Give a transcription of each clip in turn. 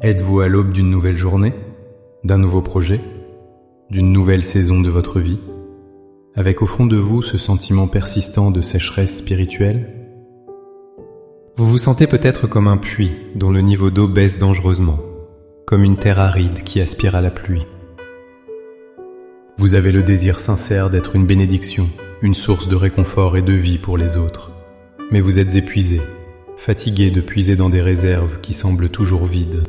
Êtes-vous à l'aube d'une nouvelle journée, d'un nouveau projet, d'une nouvelle saison de votre vie, avec au fond de vous ce sentiment persistant de sécheresse spirituelle? Vous vous sentez peut-être comme un puits dont le niveau d'eau baisse dangereusement, comme une terre aride qui aspire à la pluie. Vous avez le désir sincère d'être une bénédiction, une source de réconfort et de vie pour les autres, mais vous êtes épuisé, fatigué de puiser dans des réserves qui semblent toujours vides.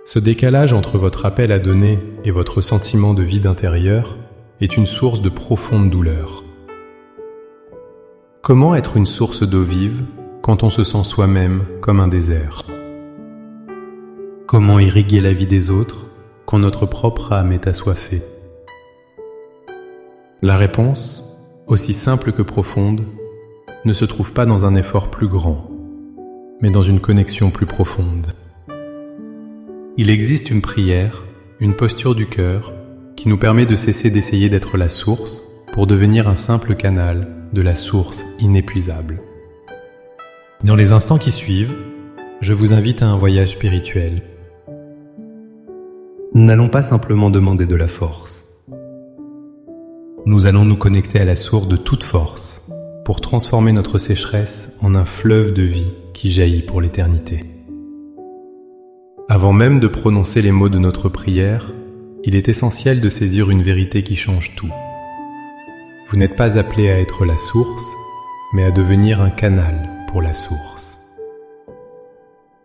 Ce décalage entre votre appel à donner et votre sentiment de vide intérieur est une source de profonde douleur. Comment être une source d'eau vive quand on se sent soi-même comme un désert? Comment irriguer la vie des autres quand notre propre âme est assoiffée? La réponse, aussi simple que profonde, ne se trouve pas dans un effort plus grand, mais dans une connexion plus profonde. Il existe une prière, une posture du cœur, qui nous permet de cesser d'essayer d'être la source pour devenir un simple canal de la source inépuisable. Dans les instants qui suivent, je vous invite à un voyage spirituel. Nous n'allons pas simplement demander de la force. Nous allons nous connecter à la source de toute force pour transformer notre sécheresse en un fleuve de vie qui jaillit pour l'éternité. Avant même de prononcer les mots de notre prière, il est essentiel de saisir une vérité qui change tout. Vous n'êtes pas appelé à être la source, mais à devenir un canal pour la source.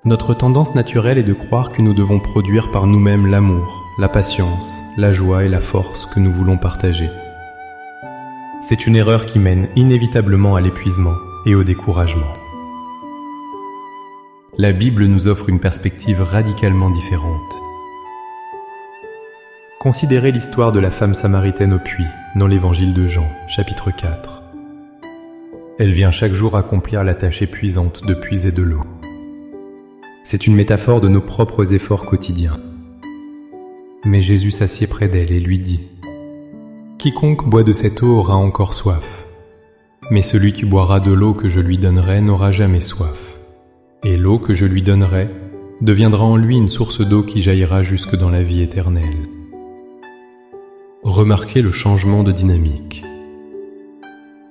Notre tendance naturelle est de croire que nous devons produire par nous-mêmes l'amour, la patience, la joie et la force que nous voulons partager. C'est une erreur qui mène inévitablement à l'épuisement et au découragement. La Bible nous offre une perspective radicalement différente. Considérez l'histoire de la femme samaritaine au puits, dans l'évangile de Jean, chapitre 4. Elle vient chaque jour accomplir la tâche épuisante de puiser de l'eau. C'est une métaphore de nos propres efforts quotidiens. Mais Jésus s'assied près d'elle et lui dit : « Quiconque boit de cette eau aura encore soif, mais celui qui boira de l'eau que je lui donnerai n'aura jamais soif. Et l'eau que je lui donnerai deviendra en lui une source d'eau qui jaillira jusque dans la vie éternelle. » Remarquez le changement de dynamique.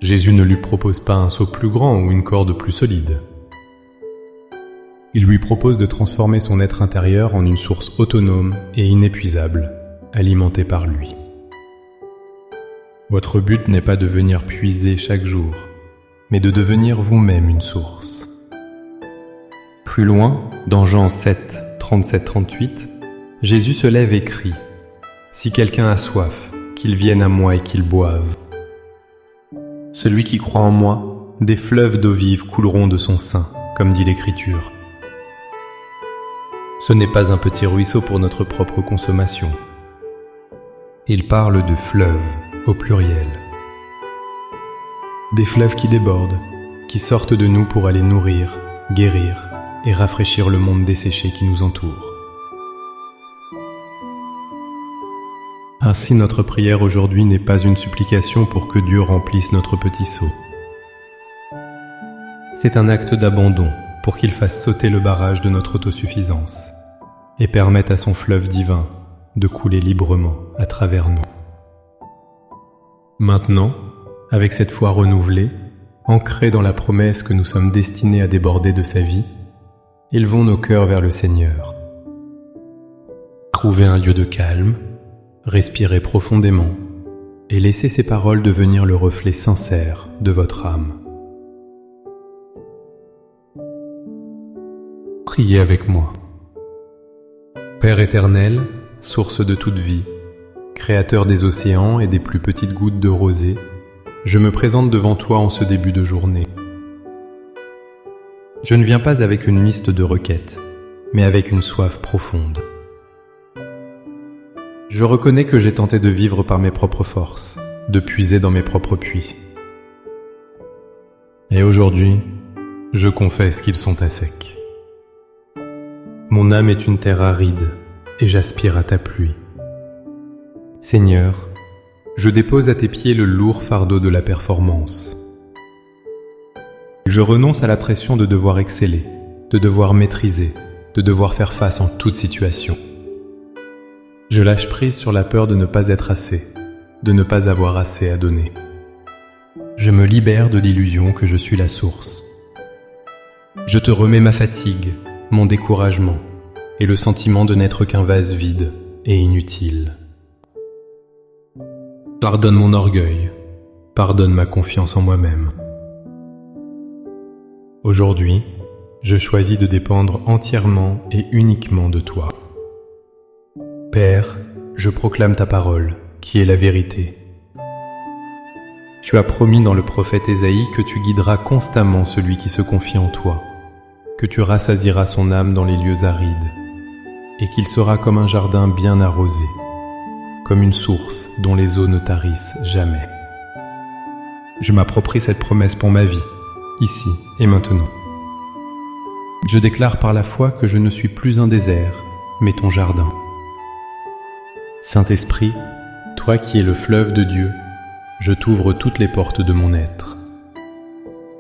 Jésus ne lui propose pas un seau plus grand ou une corde plus solide. Il lui propose de transformer son être intérieur en une source autonome et inépuisable, alimentée par lui. Votre but n'est pas de venir puiser chaque jour, mais de devenir vous-même une source. Plus loin, dans Jean 7, 37-38, Jésus se lève et crie : « Si quelqu'un a soif, qu'il vienne à moi et qu'il boive. Celui qui croit en moi, des fleuves d'eau vive couleront de son sein, comme dit l'Écriture. » Ce n'est pas un petit ruisseau pour notre propre consommation. Il parle de fleuves, au pluriel. Des fleuves qui débordent, qui sortent de nous pour aller nourrir, guérir et rafraîchir le monde desséché qui nous entoure. Ainsi, notre prière aujourd'hui n'est pas une supplication pour que Dieu remplisse notre petit seau. C'est un acte d'abandon pour qu'il fasse sauter le barrage de notre autosuffisance et permette à son fleuve divin de couler librement à travers nous. Maintenant, avec cette foi renouvelée, ancrée dans la promesse que nous sommes destinés à déborder de sa vie, élevons nos cœurs vers le Seigneur. Trouvez un lieu de calme, respirez profondément et laissez ces paroles devenir le reflet sincère de votre âme. Priez avec moi. Père éternel, source de toute vie, Créateur des océans et des plus petites gouttes de rosée, je me présente devant toi en ce début de journée. Je ne viens pas avec une liste de requêtes, mais avec une soif profonde. Je reconnais que j'ai tenté de vivre par mes propres forces, de puiser dans mes propres puits. Et aujourd'hui, je confesse qu'ils sont à sec. Mon âme est une terre aride, et j'aspire à ta pluie. Seigneur, je dépose à tes pieds le lourd fardeau de la performance. Je renonce à la pression de devoir exceller, de devoir maîtriser, de devoir faire face en toute situation. Je lâche prise sur la peur de ne pas être assez, de ne pas avoir assez à donner. Je me libère de l'illusion que je suis la source. Je te remets ma fatigue, mon découragement et le sentiment de n'être qu'un vase vide et inutile. Pardonne mon orgueil, pardonne ma confiance en moi-même. Aujourd'hui, je choisis de dépendre entièrement et uniquement de toi. Père, je proclame ta parole, qui est la vérité. Tu as promis dans le prophète Ésaïe que tu guideras constamment celui qui se confie en toi, que tu rassasieras son âme dans les lieux arides, et qu'il sera comme un jardin bien arrosé, comme une source dont les eaux ne tarissent jamais. Je m'approprie cette promesse pour ma vie, ici et maintenant. Je déclare par la foi que je ne suis plus un désert, mais ton jardin. Saint-Esprit, toi qui es le fleuve de Dieu, je t'ouvre toutes les portes de mon être.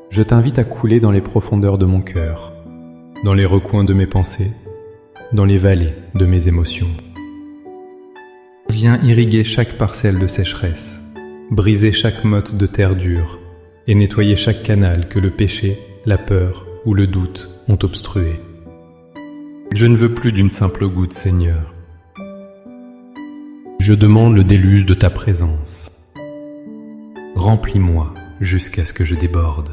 Je t'invite à couler dans les profondeurs de mon cœur, dans les recoins de mes pensées, dans les vallées de mes émotions. Viens irriguer chaque parcelle de sécheresse, briser chaque motte de terre dure et nettoyer chaque canal que le péché, la peur ou le doute ont obstrué. Je ne veux plus d'une simple goutte, Seigneur. Je demande le déluge de ta présence. Remplis-moi jusqu'à ce que je déborde.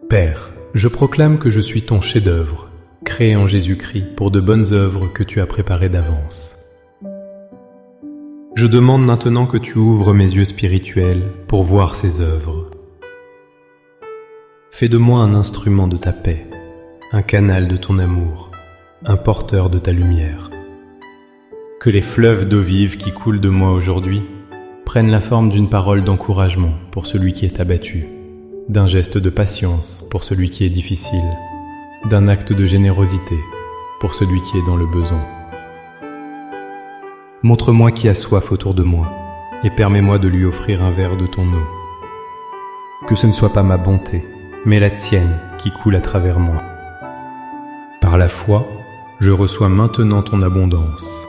Père, je proclame que je suis ton chef-d'œuvre, créé en Jésus-Christ pour de bonnes œuvres que tu as préparées d'avance. Je demande maintenant que tu ouvres mes yeux spirituels pour voir ces œuvres. Fais de moi un instrument de ta paix, un canal de ton amour, un porteur de ta lumière. Que les fleuves d'eau vive qui coulent de moi aujourd'hui prennent la forme d'une parole d'encouragement pour celui qui est abattu, d'un geste de patience pour celui qui est difficile, d'un acte de générosité pour celui qui est dans le besoin. Montre-moi qui a soif autour de moi et permets-moi de lui offrir un verre de ton eau. Que ce ne soit pas ma bonté, mais la tienne qui coule à travers moi. Par la foi, je reçois maintenant ton abondance.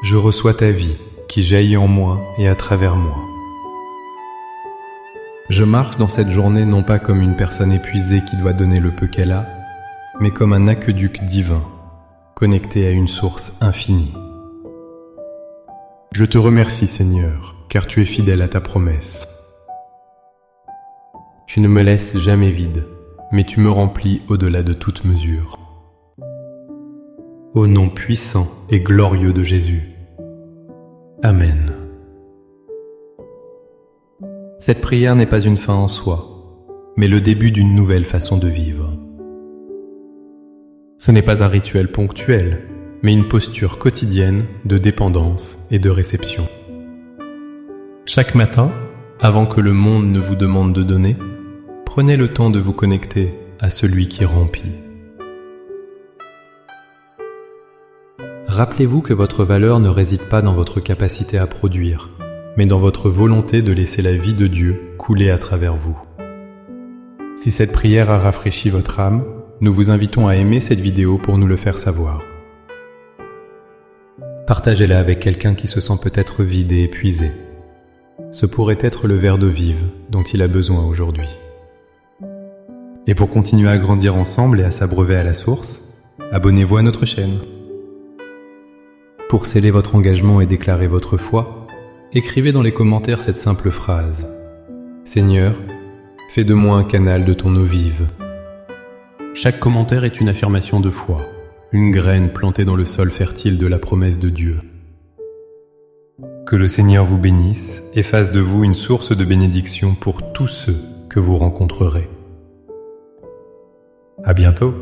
Je reçois ta vie qui jaillit en moi et à travers moi. Je marche dans cette journée non pas comme une personne épuisée qui doit donner le peu qu'elle a, mais comme un aqueduc divin, connecté à une source infinie. Je te remercie, Seigneur, car tu es fidèle à ta promesse. Tu ne me laisses jamais vide, mais tu me remplis au-delà de toute mesure. Au nom puissant et glorieux de Jésus. Amen. Cette prière n'est pas une fin en soi, mais le début d'une nouvelle façon de vivre. Ce n'est pas un rituel ponctuel, mais une posture quotidienne de dépendance et de réception. Chaque matin, avant que le monde ne vous demande de donner, prenez le temps de vous connecter à celui qui remplit. Rappelez-vous que votre valeur ne réside pas dans votre capacité à produire, mais dans votre volonté de laisser la vie de Dieu couler à travers vous. Si cette prière a rafraîchi votre âme, nous vous invitons à aimer cette vidéo pour nous le faire savoir. Partagez-la avec quelqu'un qui se sent peut-être vide et épuisé. Ce pourrait être le verre d'eau vive dont il a besoin aujourd'hui. Et pour continuer à grandir ensemble et à s'abreuver à la source, abonnez-vous à notre chaîne. Pour sceller votre engagement et déclarer votre foi, écrivez dans les commentaires cette simple phrase. Seigneur, fais de moi un canal de ton eau vive. Chaque commentaire est une affirmation de foi, une graine plantée dans le sol fertile de la promesse de Dieu. Que le Seigneur vous bénisse et fasse de vous une source de bénédiction pour tous ceux que vous rencontrerez. À bientôt!